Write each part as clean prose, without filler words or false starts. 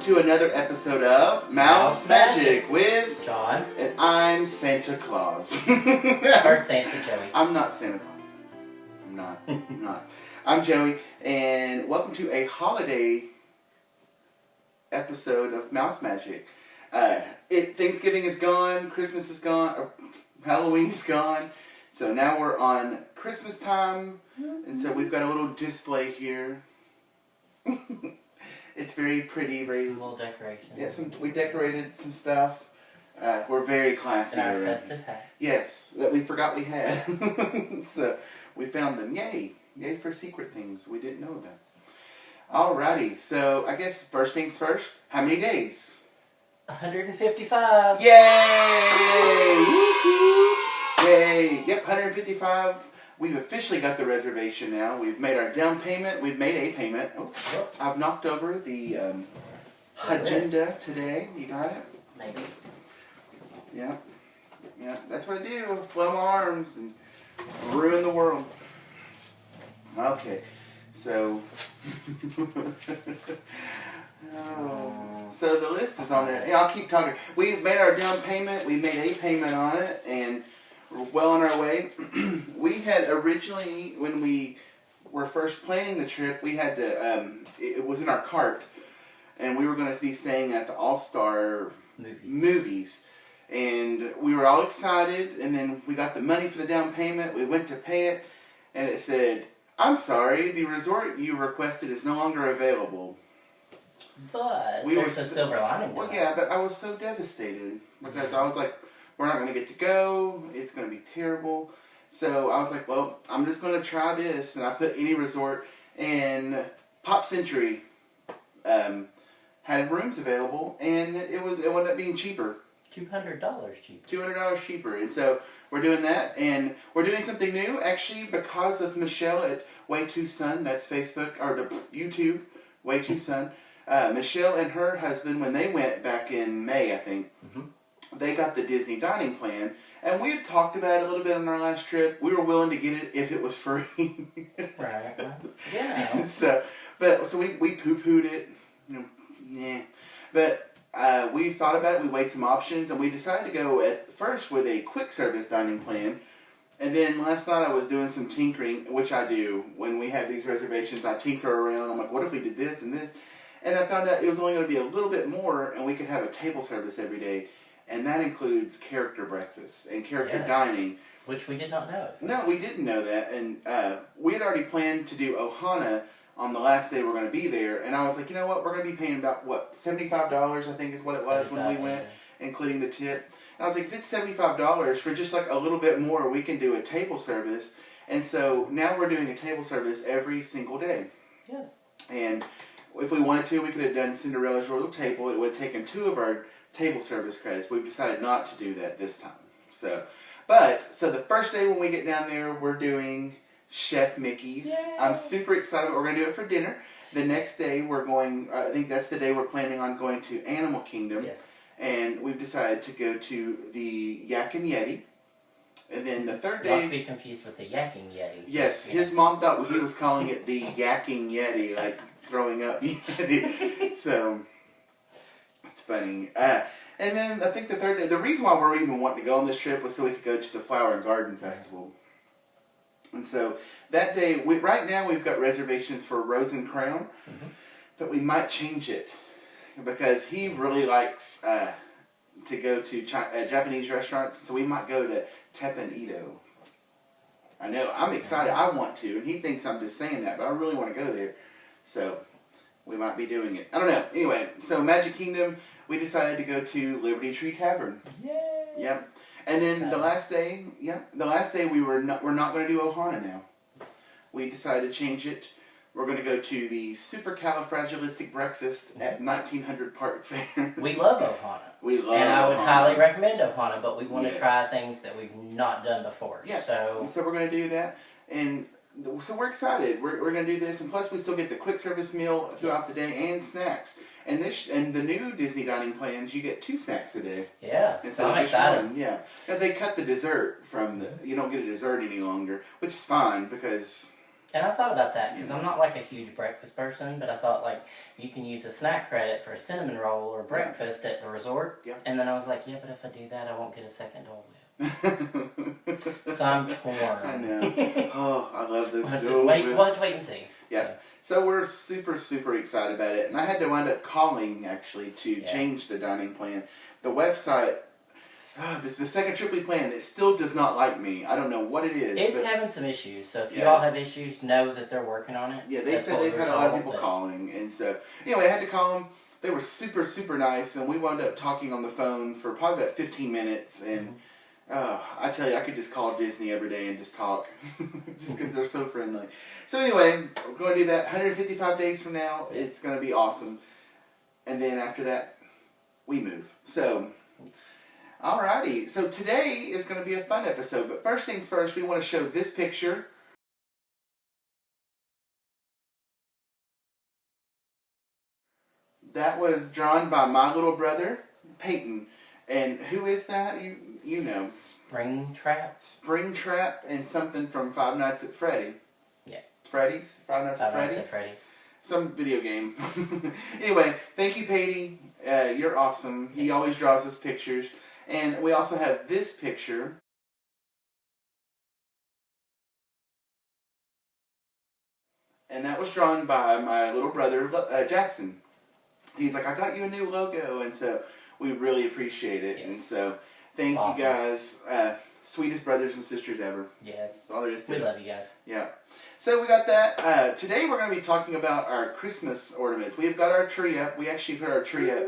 to another episode of Mouse Magic with John. And I'm Santa Claus. Or Santa Joey. I'm not Santa Claus. I'm not. I'm Joey, and welcome to a holiday episode of Mouse Magic. Thanksgiving is gone, Christmas is gone, or Halloween is gone, so now we're on Christmas time, and so we've got a little display here. It's very pretty, very... Some little decorations. Yeah, we decorated some stuff. We're very classy. And our festive hat. Yes, that we forgot we had. So, we found them. Yay! Yay for secret things we didn't know about. Alrighty, so I guess first things first, how many days? 155. Yay! Woo-hoo! Yay! Yep, 155. We've officially got the reservation now. We've made our down payment. We've made a payment. Oh, I've knocked over the agenda today. You got it? Maybe. Yeah. Yeah, that's what I do. Flail my arms and ruin the world. Okay, so... So the list is on there. Yeah, I'll keep talking. We made our down payment. We made a payment on it, and we're well on our way. We had originally, when we were first planning the trip, we had to, it was in our cart, and we were going to be staying at the All-Star movies. And we were all excited, and then we got the money for the down payment. We went to pay it, and it said, "I'm sorry, the resort you requested is no longer available." But there's a silver lining. Well, yeah, but I was so devastated because I was like, we're not going to get to go. It's going to be terrible. So I was like, well, I'm just going to try this. And I put any resort, and Pop Century had rooms available, and it ended up being cheaper. $200 cheaper. $200 cheaper. And so we're doing that, and we're doing something new, actually, because of Michelle at Way Too Sun. That's Facebook, or YouTube, Way Too Sun. Michelle and her husband, when they went back in May, I think, they got the Disney dining plan, and we had talked about it a little bit on our last trip. We were willing to get it if it was free. Right. Yeah. So we poo-pooed it. Yeah. But we thought about it. We weighed some options, and we decided to go at first with a quick service dining plan. And then last night I was doing some tinkering, which I do when we have these reservations. I tinker around. I'm like, what if we did this and this? And I found out it was only going to be a little bit more, and we could have a table service every day. And that includes character breakfast and character dining. Which we did not know. No, we didn't know that. And we had already planned to do Ohana on the last day we're going to be there. And I was like, you know what? We're going to be paying about, what, $75, I think is what it was when we went, including the tip. And I was like, if it's $75 for just like a little bit more, we can do a table service. And so now we're doing a table service every single day. Yes. And if we wanted to, we could have done Cinderella's Royal Table. It would have taken 2 of our table service credits. We've decided not to do that this time. So the first day when we get down there, we're doing Chef Mickey's. Yay. I'm super excited. We're going to do it for dinner. The next day, we're going, I think that's the day we're planning on going to Animal Kingdom. Yes. And we've decided to go to the Yak and Yeti. And then the third day... Not to be confused with the Yakking Yeti. Yes, his mom thought he was calling it the Yakking Yeti, like throwing up Yeti. So, it's funny. And then I think the third day, the reason why we're even wanting to go on this trip was so we could go to the Flower and Garden Festival. And so that day, right now we've got reservations for Rose and Crown, but we might change it because he really likes to go to Japanese restaurants, so we might go to Teppan Edo. I know, I'm excited, I want to, and he thinks I'm just saying that, but I really want to go there, so we might be doing it. I don't know. Anyway, so Magic Kingdom, we decided to go to Liberty Tree Tavern. Yay! Yep. And then the last day, we're not going to do Ohana now. We decided to change it. We're going to go to the Supercalifragilistic Breakfast at 1900 Park Fair. We love Ohana. We love And I would Ohana. highly recommend Ohana, but we want to try things that we've not done before. Yeah. So we're going to do that. And so we're excited. We're going to do this. And plus we still get the quick service meal throughout the day and snacks. And the new Disney dining plans, you get 2 snacks a day. Yeah, so I'm excited. 1. Yeah. Now they cut the dessert from you don't get a dessert any longer, which is fine because And I thought about that because I'm not like a huge breakfast person, but I thought like you can use a snack credit for a cinnamon roll or breakfast at the resort. Yeah. And then I was like, yeah, but if I do that, I won't get a second Dole Whip. So I'm torn. I know. Oh, I love this. We'll have to wait and see. Yeah. So we're super, super excited about it. And I had to wind up calling, actually, to change the dining plan. The website, this is the second trip we planned. It still does not like me. I don't know what it is. It's having some issues. So if you all have issues, know that they're working on it. Yeah, they said they've had a lot of people calling. And so, anyway, I had to call them. They were super, super nice. And we wound up talking on the phone for probably about 15 minutes. And I tell you, I could just call Disney every day and just talk. Just because they're so friendly. So anyway, we're going to do that 155 days from now. It's going to be awesome. And then after that, we move. So, alrighty. So today is going to be a fun episode. But first things first, we want to show this picture. That was drawn by my little brother, Peyton. And who is that? You know. Springtrap. Springtrap and something from Five Nights at Freddy. Yeah. Freddy's? Five Nights at Freddy? Some video game. Anyway, thank you, Peyton. You're awesome. He always draws us pictures. And we also have this picture. And that was drawn by my little brother, Jackson. He's like, I got you a new logo. And so we really appreciate it. Yes. And so thank you guys. Sweetest brothers and sisters ever. Yes. That's all there is to it. We love you guys. Yeah. So we got that. Today we're going to be talking about our Christmas ornaments. We've got our tree up. We actually put our tree up,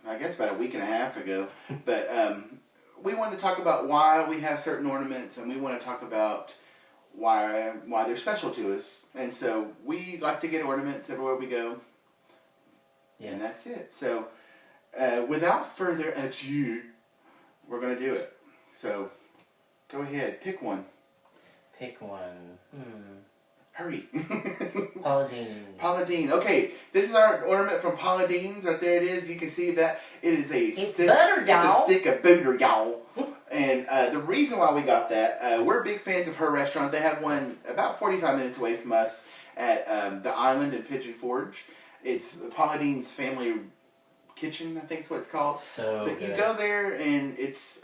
I guess, about a week and a half ago. But we wanted to talk about why we have certain ornaments, and we want to talk about why they're special to us. And so we like to get ornaments everywhere we go. Yeah. And that's it. So without further ado, we're going to do it. So go ahead, pick one. Pick one. Hurry. Paula Deen. Paula Deen. Okay, this is our ornament from Paula Deen's. Right there it is. You can see that it is a stick. Butter, y'all. It's a stick of butter, y'all. And the reason why we got that, we're big fans of her restaurant. They have one about 45 minutes away from us at the Island in Pigeon Forge. It's Paula Deen's Family Kitchen, I think is what it's called. So but good. You go there and it's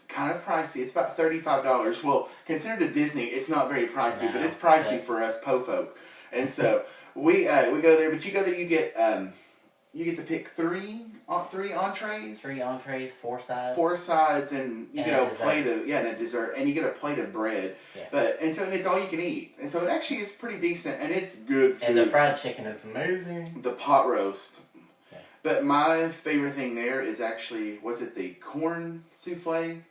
kind of pricey. It's about $35. Well, considered a Disney, it's not very pricey, but it's pricey for us po folk. And so we go there. But you go there, you get to pick three entrees. 3 entrees, 4 sides. 4 sides, and you get a plate of and a dessert, and you get a plate of bread. Yeah. And it's all you can eat, and so it actually is pretty decent, and it's good food. And the fried chicken is amazing. The pot roast. But my favorite thing there is actually, was it the corn souffle?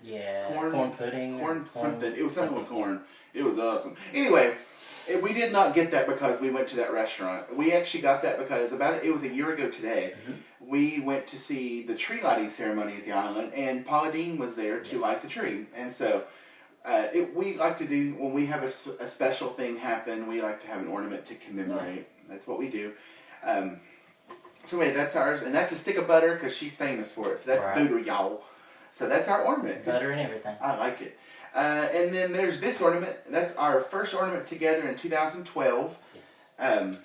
Yeah, corn pudding. Corn something. It was something with corn. It was awesome. Anyway, we did not get that because we went to that restaurant. We actually got that because it was a year ago today. Mm-hmm. We went to see the tree lighting ceremony at the island, and Paula Deen was there to light the tree. And so we like to do, when we have a special thing happen, we like to have an ornament to commemorate. Yeah. That's what we do. So anyway, that's ours, and that's a stick of butter because she's famous for it. So that's butter, y'all. So that's our ornament. Butter and everything. I like it. And then there's this ornament. That's our first ornament together in 2012. Yes. And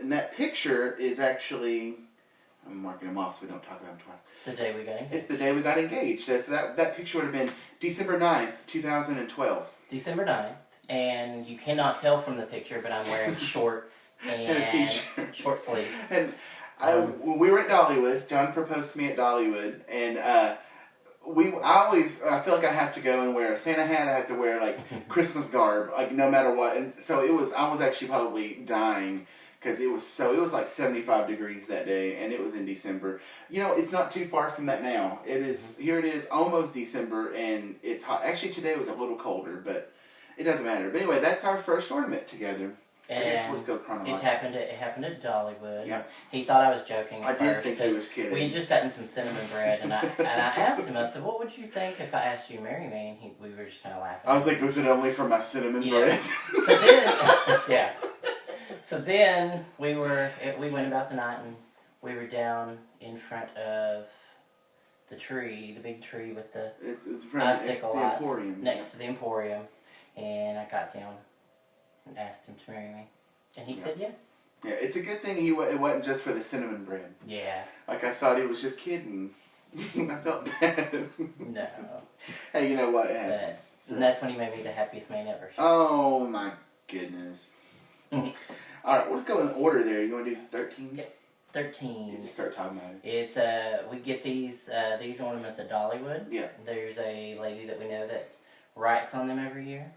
that picture is actually, I'm marking them off so we don't talk about them twice. The day we got engaged. It's the day we got engaged. So that picture would have been December 9th, 2012. December 9th. And you cannot tell from the picture, but I'm wearing shorts and a t-shirt, short sleeves. And when we were at Dollywood, John proposed to me at Dollywood, and I feel like I have to go and wear a Santa hat. I have to wear like Christmas garb, like no matter what. And so I was actually probably dying because it was like 75 degrees that day, and it was in December. You know, it's not too far from that now. It is here. It is almost December, and it's hot. Actually, today was a little colder, but it doesn't matter. But anyway, that's our first ornament together. And I guess we'll still chronological. It happened at Dollywood. Yeah. He thought I was joking at first. I did think he was kidding. We had just gotten some cinnamon bread, and I asked him, I said, what would you think if I asked you to marry me? And we were just kind of laughing. I was like, was it only for my cinnamon bread? So then, yeah. So then we went about the night, and we were down in front of the tree, the big tree with the icicle lights next to the Emporium. And I got down and asked him to marry me. And he said yes. Yeah, it's a good thing it wasn't just for the cinnamon bread. Yeah. Like, I thought he was just kidding. I felt bad. No. Hey, you know what? It happens. So. And that's when he made me the happiest man ever. Oh, my goodness. Alright, let's go in order there. You want to do 13? Yep. 13. You just start talking about it. It's we get these ornaments at Dollywood. Yeah. There's a lady that we know that writes on them every year.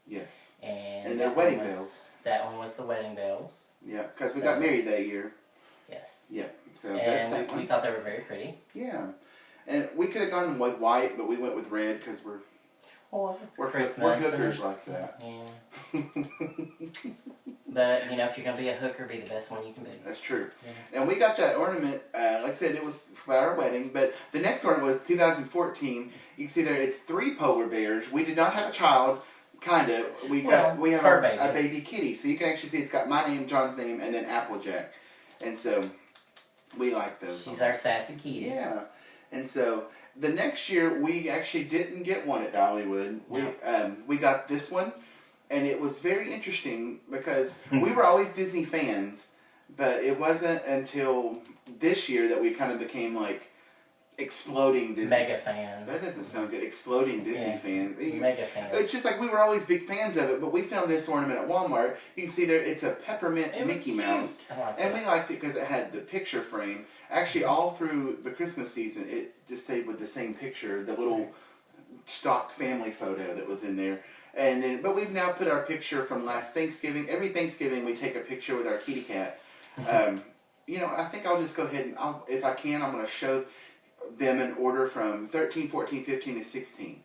Yes. And they're wedding bells. That one was the wedding bells. Yeah, because we got married that year. Yes. Yeah. So and that's that we thought they were very pretty. Yeah. And we could have gone with white, but we went with red because we're Christmas. We're hookers like that. Yeah. But, you know, if you're going to be a hooker, be the best one you can be. That's true. Yeah. And we got that ornament, like I said, it was for our wedding, but the next ornament was 2014. You can see there, it's 3 polar bears. We did not have a child, kind of. We have a baby kitty. So you can actually see it's got my name, John's name, and then Applejack. And so, we like those. She's our sassy kitty. Yeah. And so, the next year, we actually didn't get one at Dollywood. We got this one. And it was very interesting because we were always Disney fans, but it wasn't until this year that we kind of became like exploding Disney. Mega fan. That doesn't sound good. Exploding Disney fans. Mega fan. It's just like we were always big fans of it, but we found this ornament at Walmart. You can see there, it's a peppermint Mickey Mouse. And we liked it because it had the picture frame. Actually, all through the Christmas season, it just stayed with the same picture, the little stock family photo that was in there. And then, but we've now put our picture from last Thanksgiving. Every Thanksgiving, we take a picture with our kitty cat. You know, I think I'll just go ahead and, if I can, I'm going to show them in order from 13, 14, 15, and 16.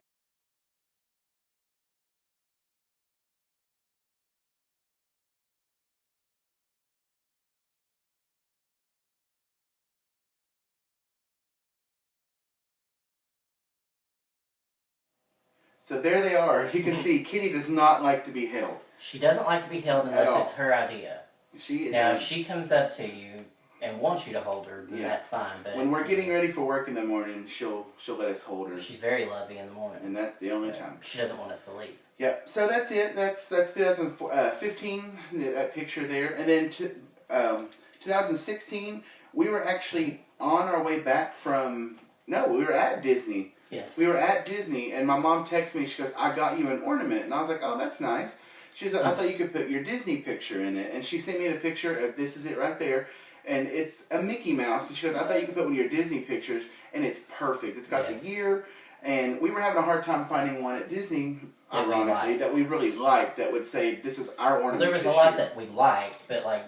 So there they are. You can see Kitty does not like to be held. She doesn't like to be held unless it's her idea. She is. Now, if she comes up to you and wants you to hold her, then that's fine. But when we're getting ready for work in the morning, she'll let us hold her. She's very lovely in the morning. And that's the only time. She doesn't want us to leave. Yep. So that's it. That's 2015, that picture there. And then 2016, we were actually on our way back from... No, we were at Disney. Yes. We were at Disney, and my mom texted me. She goes, "I got you an ornament." And I was like, "Oh, that's nice." She said, "I thought you could put your Disney picture in it." And she sent me the picture of, this is it right there. And it's a Mickey Mouse. And she goes, "I thought you could put one of your Disney pictures." And it's perfect. It's got the year. And we were having a hard time finding one at Disney, ironically, that we really liked that would say, "This is our ornament." There was a lot that we liked, but like...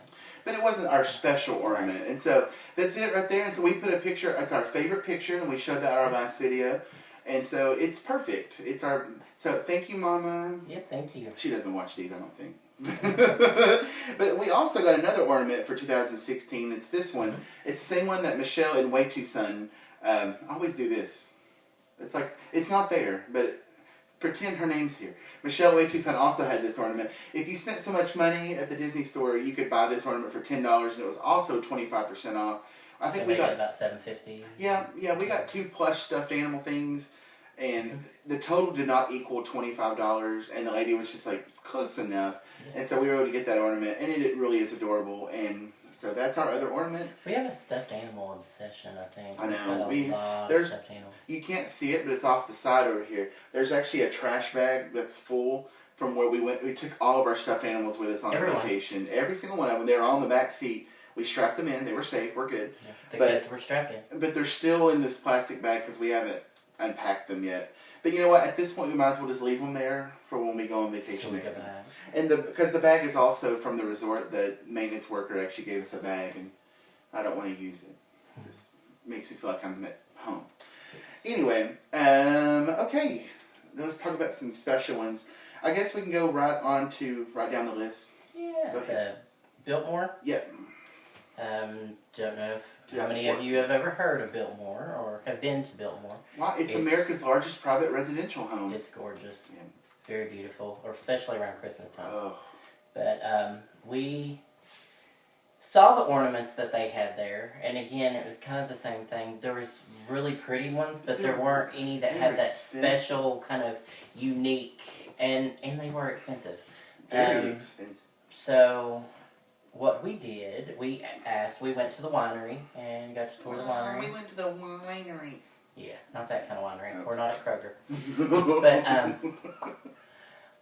But it wasn't our special ornament. And so, that's it right there. And so we put a picture, it's our favorite picture, and we showed that in our last video. And so, it's perfect. It's our... So, thank you, Mama. Yes, thank you. She doesn't watch these, I don't think. But we also got another ornament for 2016. It's this one. It's the same one that Michelle and Way Too Son always do this. It's like, it's not there, but pretend her name's here. Michelle Way Too Son also had this ornament. If you spent so much money at the Disney store, you could buy this ornament for $10, and it was also 25% off. I think we got about $7.50. Yeah, we got 2 plush stuffed animal things, and the total did not equal $25, and the lady was just like, close enough. And so we were able to get that ornament, and it really is adorable. And so that's our other ornament. We have a stuffed animal obsession, I think. I know. There's stuffed animals. You can't see it, but it's off the side over here. There's actually a trash bag that's full from where we went. We took all of our stuffed animals with us on vacation. Every single one of them. They were all in the back seat. We strapped them in. They were safe. We're good. Yeah, the kids were strapped in. But they're still in this plastic bag because we haven't unpacked them yet. But you know what? At this point, we might as well just leave them there for when we go on vacation next time. And because the bag is also from the resort, the maintenance worker actually gave us a bag, and I don't want to use it. It just makes me feel like I'm at home. Anyway, okay. Let's talk about some special ones. I guess we can go right down the list. Yeah. The Biltmore? Yep. Don't know how many of you have ever heard of Biltmore or have been to Biltmore. Well, it's America's largest private residential home. It's gorgeous. Yeah. Very beautiful, or especially around Christmas time. Oh. But we saw the ornaments that they had there, and again, it was kind of the same thing. There was really pretty ones, but there weren't any that had that special kind of unique and they were expensive. Very expensive. So what we did, we went to the winery and got to tour the winery. We went to the winery. Yeah, not that kind of winery. Oh. We're not at Kroger.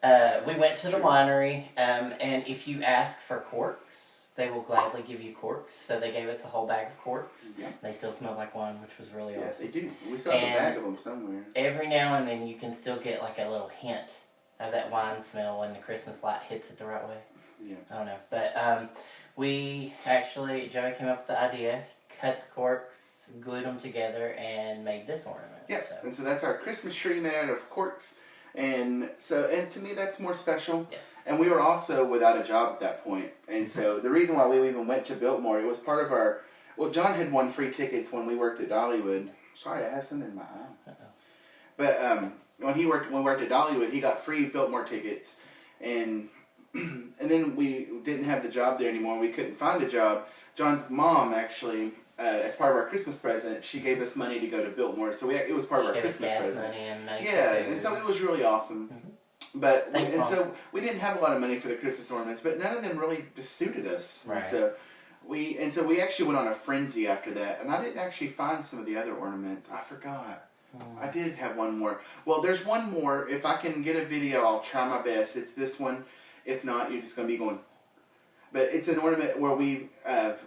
But we went to the winery, and if you ask for corks, they will gladly give you corks. So they gave us a whole bag of corks. Yeah. They still smelled like wine, which was really awesome. Yes, they do. We still have a bag of them somewhere. Every now and then you can still get like a little hint of that wine smell when the Christmas light hits it the right way. Yeah. I don't know. But we actually, Joey came up with the idea, cut the corks, glued them together, and made this ornament. Yeah, So. and so that's our Christmas tree made out of corks. And to me, that's more special. Yes. And we were also without a job at that point. And so the reason why we even went to Biltmore, it was part of our, well, John had won free tickets when we worked at Dollywood. Sorry, I have something in my eye. Uh-oh. But when we worked at Dollywood, he got free Biltmore tickets. And then we didn't have the job there anymore. We couldn't find a job. John's mom actually, as part of our Christmas present, she gave us money to go to Biltmore. So it was part of our Christmas present. Money and money yeah, and so it was really awesome. Mm-hmm. But Thanks, so we didn't have a lot of money for the Christmas ornaments, but none of them really suited us. Right. And so we actually went on a frenzy after that, and I didn't actually find some of the other ornaments. I forgot. I did have one more. Well, there's one more. If I can get a video, I'll try my best. It's this one. If not, you're just going to be going. But it's an ornament where we had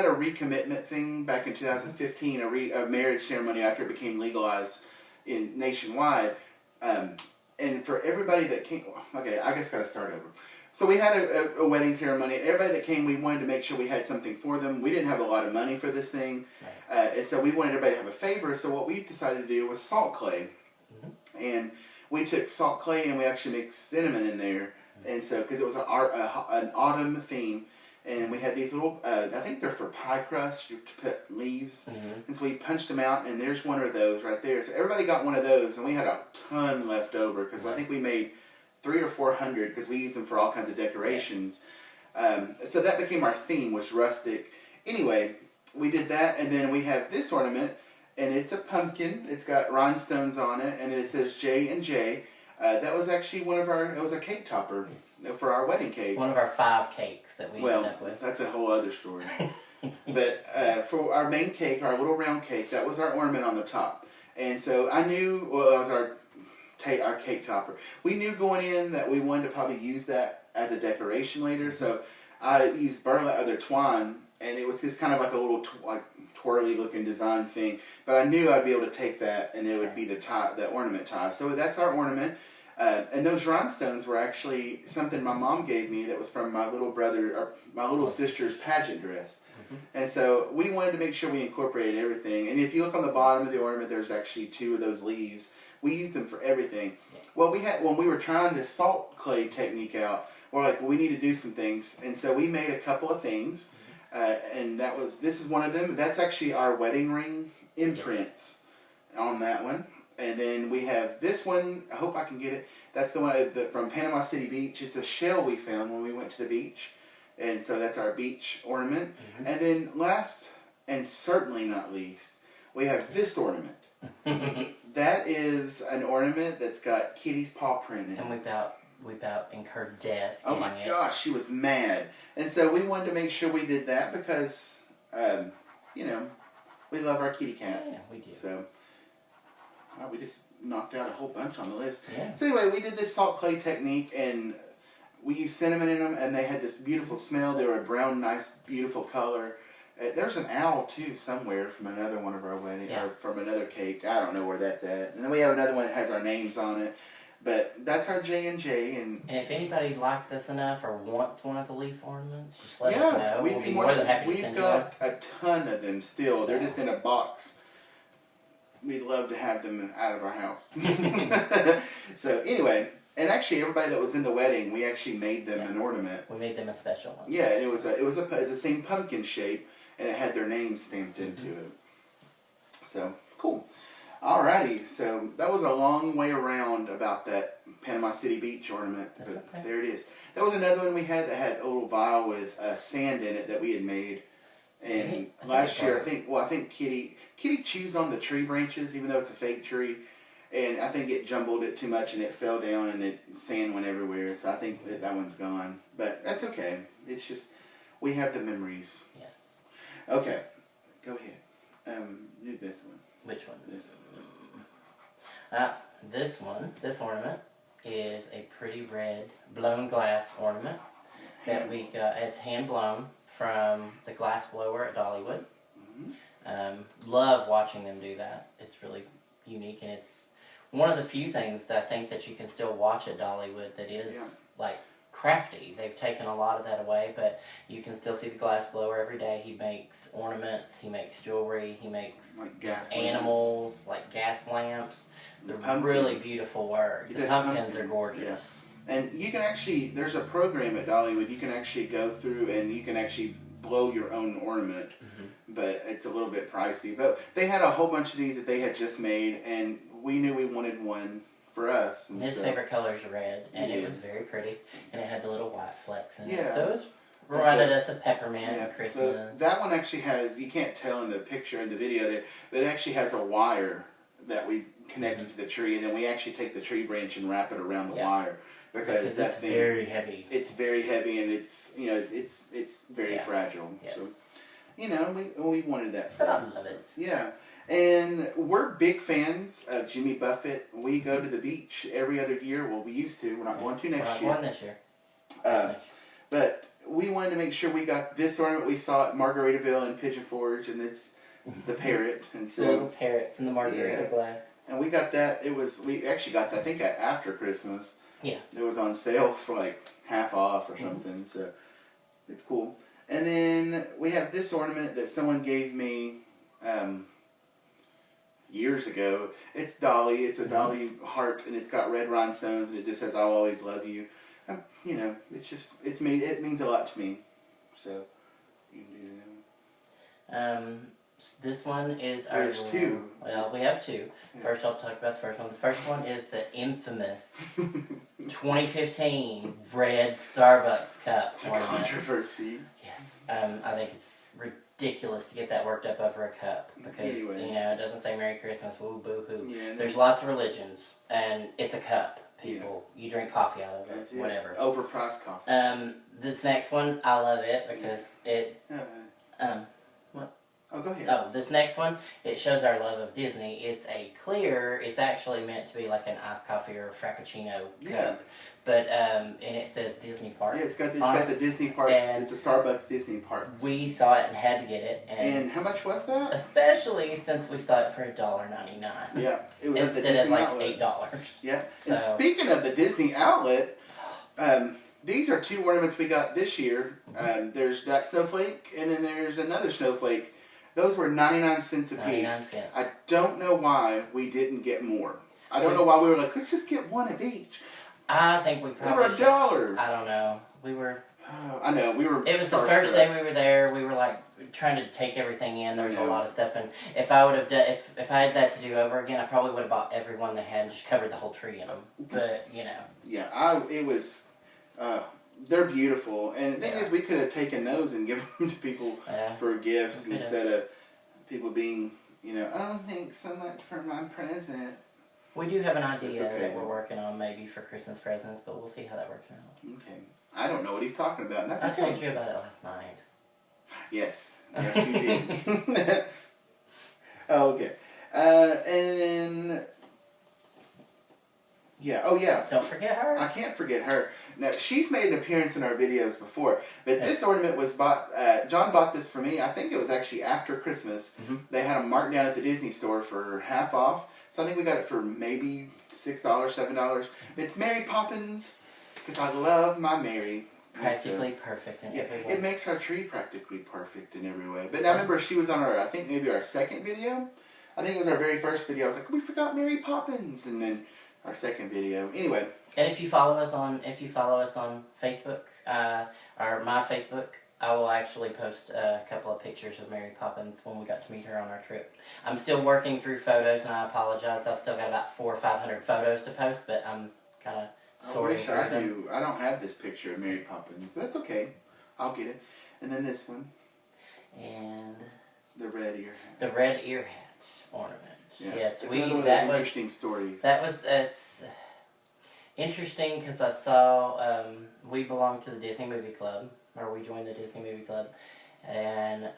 a recommitment thing back in 2015, a marriage ceremony after it became legalized nationwide. And for everybody that came, okay, I guess I got to start over. So we had a wedding ceremony. Everybody that came, we wanted to make sure we had something for them. We didn't have a lot of money for this thing. Right. And so we wanted everybody to have a favor. So what we decided to do was salt clay. Mm-hmm. And we took salt clay and we actually mixed cinnamon in there. And so, because it was an autumn theme, and we had these little, I think they're for pie crust, to put leaves. Mm-hmm. And so we punched them out, and there's one of those right there. So everybody got one of those, and we had a ton left over, because I think we made 300 or 400, because we used them for all kinds of decorations. So that became our theme, was rustic. Anyway, we did that, and then we have this ornament, and it's a pumpkin. It's got rhinestones on it, and it says J and J. That was actually it was a cake topper for our wedding cake. One of our 5 cakes that we ended up with. That's a whole other story. But for our main cake, our little round cake, that was our ornament on the top. And so I knew, well, it was our cake topper. We knew going in that we wanted to probably use that as a decoration later. So I used burlap, other twine, and it was just kind of like a little twirly looking design thing. But I knew I'd be able to take that and it would be the ornament tie. So that's our ornament. And those rhinestones were actually something my mom gave me that was from my little sister's pageant dress. Mm-hmm. And so we wanted to make sure we incorporated everything. And if you look on the bottom of the ornament, there's actually 2 of those leaves. We used them for everything. Yeah. Well, when we were trying this salt clay technique out, we're like, well, we need to do some things. And so we made a couple of things. And this is one of them. That's actually our wedding ring imprints on that one. And then we have this one. I hope I can get it. That's the one from Panama City Beach. It's a shell we found when we went to the beach. And so that's our beach ornament. Mm-hmm. And then last, and certainly not least, we have this ornament. That is an ornament that's got Kitty's paw print in it. And we about incurred death. Oh my gosh, she was mad. And so we wanted to make sure we did that because, we love our kitty cat. Yeah, we do. So, we just knocked out a whole bunch on the list. Yeah. So anyway, we did this salt clay technique, and we used cinnamon in them, and they had this beautiful smell. They were a brown, nice, beautiful color. There's an owl, too, somewhere from another one of our weddings, or from another cake. I don't know where that's at. And then we have another one that has our names on it. But that's our J&J. And if anybody likes us enough or wants one of the leaf ornaments, just let us know. We'll be more than happy to send you one. We've got a ton of them still. They're just in a box. We'd love to have them out of our house. So anyway, and actually everybody that was in the wedding, we actually made them an ornament. We made them a special one. Yeah, and it was the same pumpkin shape, and it had their names stamped into it. So cool. Alririghty, so that was a long way around about that Panama City Beach ornament, but okay. There it is. That was another one we had that had a little vial with sand in it that we had made. And last year, I think Kitty chews on the tree branches, even though it's a fake tree. And I think it jumbled it too much and it fell down and sand went everywhere. So I think that one's gone. But that's okay. It's just, we have the memories. Yes. Okay. Go ahead. Do this one. Which one? This one. This ornament is a pretty red blown glass ornament that we got. It's hand blown from the glass blower at Dollywood. Love watching them do that. It's really unique, and it's one of the few things that I think that you can still watch at Dollywood that is like crafty. They've taken a lot of that away, but you can still see the glass blower every day. He makes ornaments, he makes jewelry, he makes like gas animals, lamps. Like gas lamps. They're Pumpkins. really beautiful work. The pumpkins are gorgeous. Yeah. And you can actually, there's a program at Dollywood, you can actually go through and you can actually blow your own ornament. But it's a little bit pricey. But they had a whole bunch of these that they had just made, and we knew we wanted one for us. And his favorite color is red, and it was very pretty, and it had the little white flecks in it. So it was reminded us of peppermint and Christmas. So that one actually has, you can't tell in the picture in the video there, but it actually has a wire that we connected to the tree, and then we actually take the tree branch and wrap it around the wire. Because that thing, very heavy. It's very heavy, and it's, you know, it's very fragile. Yes. So, you know, we wanted that for us. I love it. Yeah. And we're big fans of Jimmy Buffett. We go to the beach every other year. Well, we used to. We're not going to next year. We're not going this year. But we wanted to make sure we got this ornament we saw at Margaritaville in Pigeon Forge, and it's the parrot. And so, the little parrots in the Margarita glass. And we got that. We actually got that, I think, after Christmas. Yeah. It was on sale for like half off or something. So it's cool. And then we have this ornament that someone gave me years ago. It's Dolly. It's a Dolly heart, and it's got red rhinestones, and it just says, "I'll always love you." You know, it means a lot to me. So you can do that. This one is There's two. Well, we have two. Yeah. First, I'll talk about the first one. The first one is the infamous 2015 red Starbucks cup ornament. Controversy. Yes. I think it's ridiculous to get that worked up over a cup because, you know, it doesn't say Merry Christmas, woo, boo, hoo. Yeah, there's lots of religions, and it's a cup, people. Yeah. You drink coffee out of it, whatever. Overpriced coffee. This next one, I love it because it... what? Oh, go ahead. Oh, this next one, it shows our love of Disney. It's a clear, it's actually meant to be like an iced coffee or a frappuccino cup. But, and it says Disney Parks. Yeah, it's got the Disney Parks. It's a Starbucks Disney Parks. We saw it and had to get it. And how much was that? Especially since we saw it for $1.99. Yeah. It was instead of like $8. Yeah. So. And speaking of the Disney outlet, these are two ornaments we got this year. There's that snowflake, and then there's another snowflake. Those were 99 cents a piece. 99 cents. I don't know why we didn't get more. I don't know why we were like, let's just get one of each. I think we probably They were $1. I don't know. We were... I know, we were... It was the first day we were there. We were like trying to take everything in. There was a lot of stuff. And if I would have done... If I had that to do over again, I probably would have bought every one they had and just covered the whole tree in them. But, you know. Yeah, it was... they're beautiful. And the thing is, we could have taken those and given them to people for gifts instead of people being, you know, oh, thanks so much for my present. We do have an idea that we're working on maybe for Christmas presents, but we'll see how that works out. Okay. I don't know what he's talking about. And that's I told you about it last night. Yes. Yes, you did. Okay. And then... Yeah. Oh, yeah. Don't forget her. I can't forget her. Now, she's made an appearance in our videos before, but this ornament was bought... John bought this for me. I think it was actually after Christmas. They had them marked down at the Disney store for half off. So I think we got it for maybe $6, $7. It's Mary Poppins, because I love my Mary. Practically perfect in every way. It makes our tree practically perfect in every way. But I remember she was on our, I think maybe our second video. I think it was our very first video. I was like, we forgot Mary Poppins. And then our second video. Anyway. And if you follow us on Facebook, or my Facebook, I will actually post a couple of pictures of Mary Poppins when we got to meet her on our trip. I'm still working through photos, and I apologize. I've still got about 400 or 500 photos to post, but I'm kind of sorting through them. I don't have this picture of Mary Poppins, but that's okay. I'll get it. And then this one. And... the red ear hat. The red ear hat ornament. Yeah. Yes, it's we. another one of That those was interesting stories. that was it's interesting because I saw we belong to the Disney Movie Club, or we joined the Disney Movie Club, and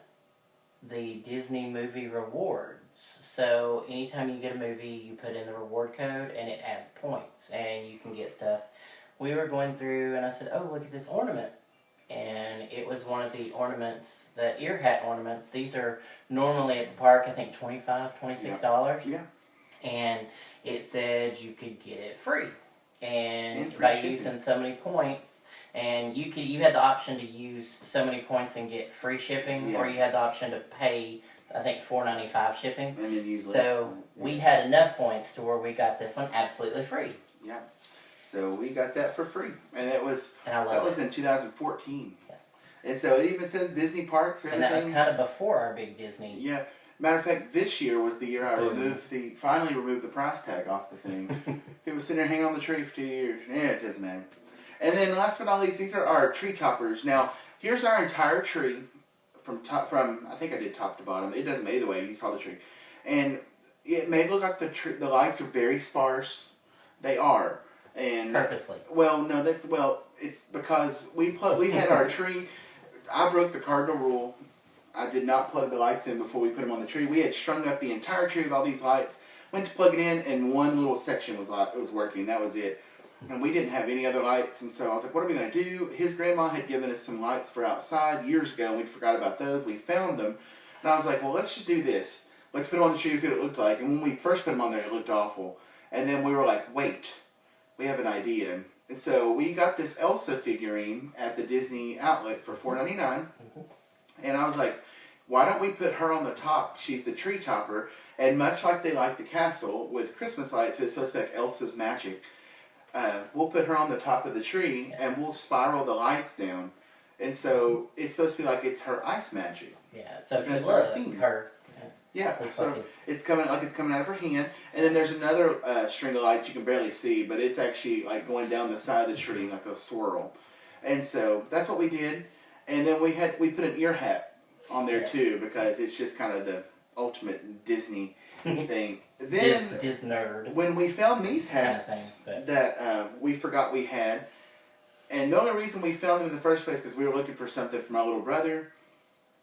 the Disney Movie Rewards. So anytime you get a movie, you put in the reward code, and it adds points, and you can get stuff. We were going through, and I said, "Oh, look at this ornament." And it was one of the ornaments, the ear hat ornaments. These are normally at the park, I think $25, $26. Yeah. And it said you could get it free. And free by shipping. using so many points, and you had the option to use so many points and get free shipping, Yeah. or you had the option to pay, I think, $4.95 shipping. And then use So we had enough points to where we got this one absolutely free. Yeah. So we got that for free, and it was And I love that was it. in 2014. Yes. And so it even says Disney parks and And that was everything. kind of before our big Disney. Yeah. Matter of fact, this year was the year I Boom. finally removed the price tag off the thing. It was sitting there hanging on the tree for 2 years. Yeah, it doesn't matter. And then last but not least, these are our tree toppers. Now, here's our entire tree from I think I did top to bottom. It doesn't matter either way. You saw the tree. And it may look like the lights are very sparse. They are. And Purposely. well, no, it's because we had our tree. I broke the cardinal rule. I did not plug the lights in before we put them on the tree. We had strung up the entire tree with all these lights. Went to plug it in, and one little section was working. That was it. And we didn't have any other lights, and so I was like, what are we going to do? His grandma had given us some lights for outside years ago, and we forgot about those. We found them, and I was like, well, let's just do this. Let's put them on the tree and see what it looked like. And when we first put them on there, it looked awful. And then we were like, wait, we have an idea. And so we got this Elsa figurine at the Disney outlet for $4.99. Mm-hmm. And I was like, why don't we put her on the top? She's the tree topper. And much like they like the castle with Christmas lights, so it's supposed to be like Elsa's magic. We'll put her on the top of the tree and we'll spiral the lights down. And so it's supposed to be like it's her ice magic. Yeah, so if you That's our look, theme. her... Yeah, looks so like it's coming out of her hand. And then there's another string of lights you can barely see, but it's actually like going down the side of the tree like a swirl. And so that's what we did. And then we put an ear hat on there too, because it's just kind of the ultimate Disney thing. Then Disnerd. when we found these hats Kind of thing, that we forgot we had, and the only reason we found them in the first place because we were looking for something for my little brother.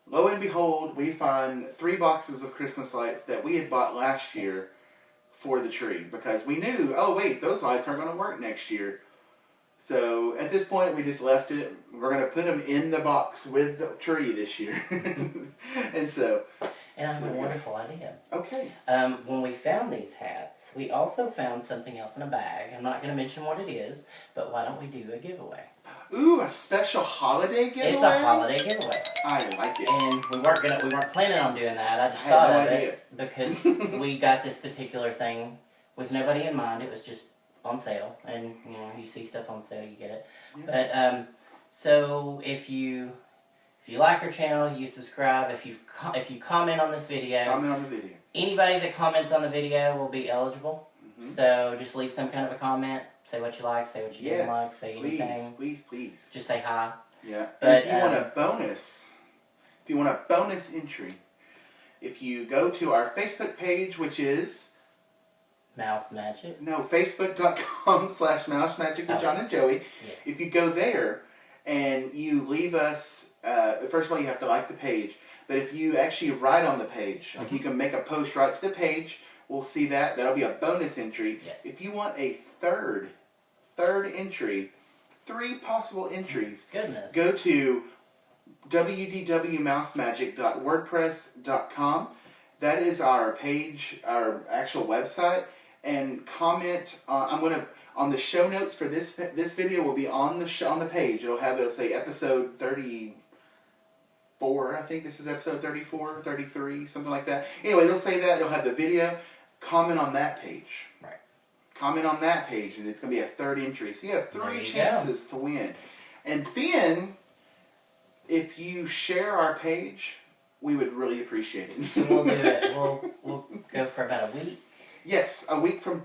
Lo and behold, we find 3 boxes of Christmas lights that we had bought last year for the tree because we knew, oh wait, those lights aren't going to work next year. So at this point, we just left it. We're going to put them in the box with the tree this year. And so... And I have a wonderful idea. Okay. When we found these hats, we also found something else in a bag. I'm not going to mention what it is, but why don't we do a giveaway? Ooh, a special holiday giveaway? It's a holiday giveaway. I like it. And we weren't planning on doing that. I just I had thought no of idea. it because we got this particular thing with nobody in mind. It was just on sale, and you see stuff on sale, you get it. Yeah. But so if you like our channel, you subscribe. If you comment on this video, anybody that comments on the video will be eligible. Mm-hmm. So just leave some kind of a comment. Say what you like. Say what you didn't like. Say anything. Please. Just say hi. Yeah. But if you want a bonus entry, if you go to our Facebook page, which is MouseMagic. No, Facebook.com/MouseMagicwithJohnandJoie. Yes. If you go there and you leave us, first of all, you have to like the page. But if you actually write on the page, like you can make a post right to the page, we'll see that. That'll be a bonus entry. Yes. If you want a third entry, 3 possible entries. Goodness. Go to www.mousemagic.wordpress.com. That is our page, our actual website. And comment. On the show notes for this video will be on the page. It'll say episode 34. I think this is episode 34, 33, something like that. Anyway, it'll say that. It'll have the video. Comment on that page. Right. Comment on that page, and it's going to be a 3rd entry. So you have 3 chances to win. And then, if you share our page, we would really appreciate it. So we'll do it. We'll go for about a week. Yes, a week from,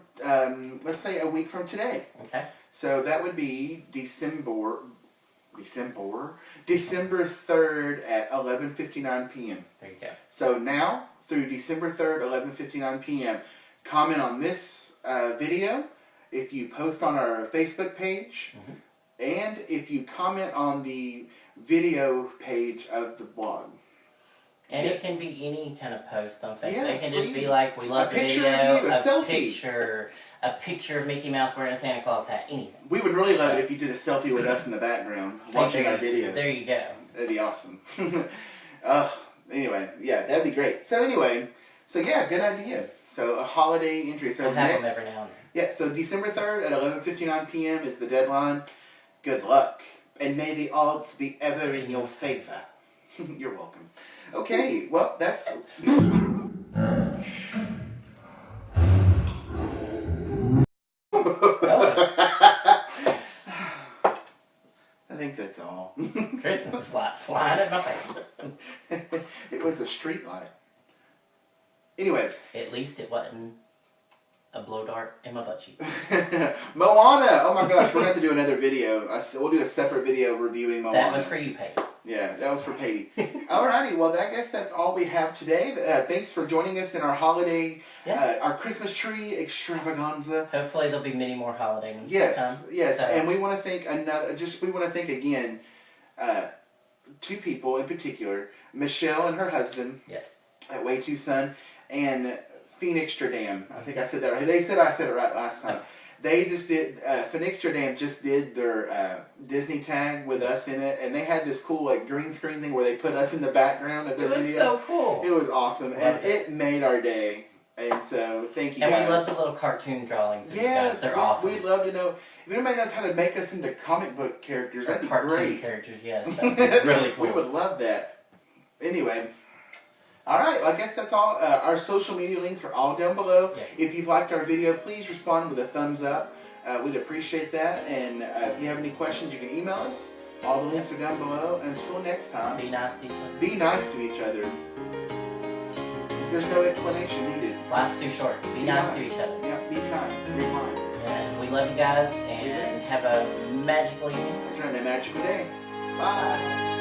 let's say a week from today. Okay. So that would be December 3rd at 11:59 p.m. There you go. So now, through December 3rd, 11:59 p.m. Comment on this video if you post on our Facebook page, and if you comment on the video page of the blog. And it can be any kind of post on Facebook. Yes, it can just please. be like, we love A the picture video, of you, a selfie. a picture of Mickey Mouse wearing a Santa Claus hat, anything. We would really love it if you did a selfie with us in the background watching our video. There you go. That'd be awesome. Anyway, yeah, that'd be great. So anyway, yeah, good idea. So a holiday entry. So We'll have them every now and then. Yeah, so December 3rd at 11:59 p.m. is the deadline. Good luck. And may the odds be ever in your favor. You're welcome. Okay, well, that's... I think that's all. Christmas light flying at my face. It was a street light. Anyway. At least it wasn't a blow dart in my butt cheek. Moana! Oh my gosh, we're going to have to do another video. We'll do a separate video reviewing Moana. That was for you, Peyton. Yeah, that was for Peyton. Alrighty, well, I guess that's all we have today. Thanks for joining us in our holiday, our Christmas tree extravaganza. Hopefully there'll be many more holiday ones. Yes, yes, so. And we want to thank again, two people in particular, Michelle and her husband. Yes. At Way Too Sun, and Phoenixtradam. I think I said that right. They said I said it right last time. Okay. They just did, Phoenixtradam just did their Disney tag with us in it, and they had this cool like green screen thing where they put us in the background of their video. It was so cool. It was awesome, and it made our day. And so, thank you guys. And we love the little cartoon drawings. Yes, they're awesome. We'd love to know if anybody knows how to make us into comic book characters. That'd be cartoon great. Characters, yes, that'd be really cool. We would love that. Anyway. Alright, well, I guess that's all. Our social media links are all down below. Yes. If you've liked our video, please respond with a thumbs up. We'd appreciate that. And if you have any questions, you can email us. All the links are down below. Until next time. Be nice to each other. Be nice to each other. There's no explanation needed. Life's too short. Be nice to each other. Yeah, be kind. Be kind. And we love you guys. And have a magical evening. Have a magical day. Bye.